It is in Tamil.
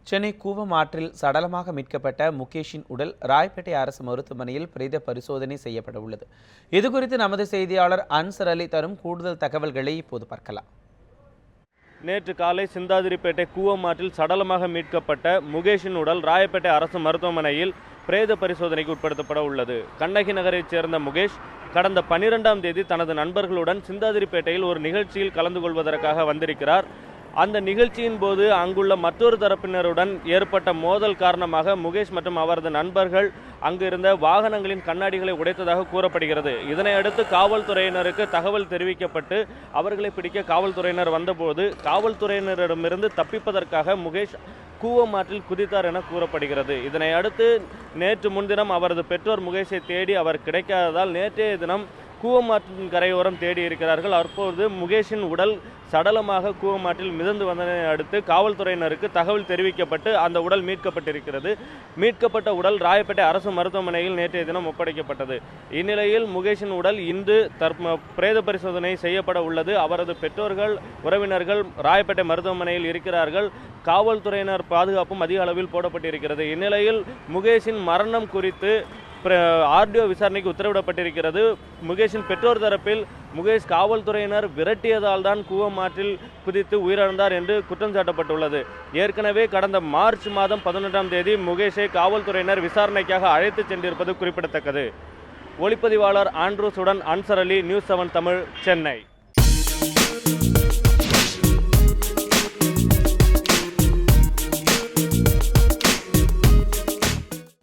சென்னை கூவம் ஆற்றில் சடலமாக மீட்கப்பட்ட முகேஷின் உடல் ராயப்பேட்டை அரசு மருத்துவமனையில் பிரேத பரிசோதனை செய்யப்பட உள்ளது. இதுகுறித்து நமது செய்தியாளர் அன்சர் அலி தரும் கூடுதல் தகவல்களை இப்போது பார்க்கலாம். நேற்று காலை சிந்தாதிரிப்பேட்டை கூவம் ஆற்றில் சடலமாக மீட்கப்பட்ட முகேஷின் உடல் ராயப்பேட்டை அரசு மருத்துவமனையில் பிரேத பரிசோதனைக்கு உட்படுத்தப்பட உள்ளது. கண்ணகி நகரைச் சேர்ந்த முகேஷ் கடந்த 12ஆம் தேதி தனது நண்பர்களுடன் சிந்தாதிரிப்பேட்டையில் ஒரு நிகழ்ச்சியில் கலந்து கொள்வதற்காக வந்திருக்கிறார். அந்த நிகழ்ச்சியின் போது அங்குள்ள மற்றொரு தரப்பினருடன் ஏற்பட்ட மோதல் காரணமாக முகேஷ் மற்றும் அவரது நண்பர்கள் அங்கிருந்த வாகனங்களின் கண்ணாடிகளை உடைத்ததாக கூறப்படுகிறது. இதனையடுத்து காவல்துறையினருக்கு தகவல் தெரிவிக்கப்பட்டு அவர்களை பிடிக்க காவல்துறையினர் வந்தபோது காவல்துறையினரிடமிருந்து தப்பிப்பதற்காக முகேஷ் கூவம் ஆற்றில் குதித்தார் என கூறப்படுகிறது. இதனை அடுத்து நேற்று முன்தினம் அவரது பெற்றோர் முகேஷை தேடி அவர் கிடைக்காததால் நேற்றைய தினம் கூவம் ஆற்றின் கரையோரம் தேடி இருக்கிறார்கள். அப்போது முகேஷின் உடல் சடலமாக கூவம் ஆற்றில் மிதந்து வந்ததை அடுத்து காவல்துறையினருக்கு தகவல் தெரிவிக்கப்பட்டு அந்த உடல் மீட்கப்பட்டிருக்கிறது. மீட்கப்பட்ட உடல் ராயப்பேட்டை அரசு மருத்துவமனையில் நேற்றைய தினம் ஒப்படைக்கப்பட்டது. இந்நிலையில் முகேஷின் உடல் இன்று பிரேத பரிசோதனை செய்யப்பட உள்ளது. அவரது பெற்றோர்கள், உறவினர்கள் ராயப்பேட்டை மருத்துவமனையில் இருக்கிறார்கள். காவல்துறையினர் பாதுகாப்பும் அதிக அளவில் போடப்பட்டிருக்கிறது. இந்நிலையில் முகேஷின் மரணம் குறித்து ஆர்டிஓ விசாரணைக்கு உத்தரவிடப்பட்டிருக்கிறது. முகேஷின் பெற்றோர் தரப்பில் முகேஷ் காவல்துறையினர் விரட்டியதால் தான் கூவம் ஆற்றில் குதித்து உயிரிழந்தார் என்று குற்றம் சாட்டப்பட்டுள்ளது. ஏற்கனவே கடந்த மார்ச் மாதம் 11ஆம் தேதி முகேஷை காவல்துறையினர் விசாரணைக்காக அழைத்து சென்றிருப்பது குறிப்பிடத்தக்கது. ஒளிப்பதிவாளர் ஆண்ட்ரூஸுடன் அன்சர் அலி, நியூஸ் 7 தமிழ், சென்னை.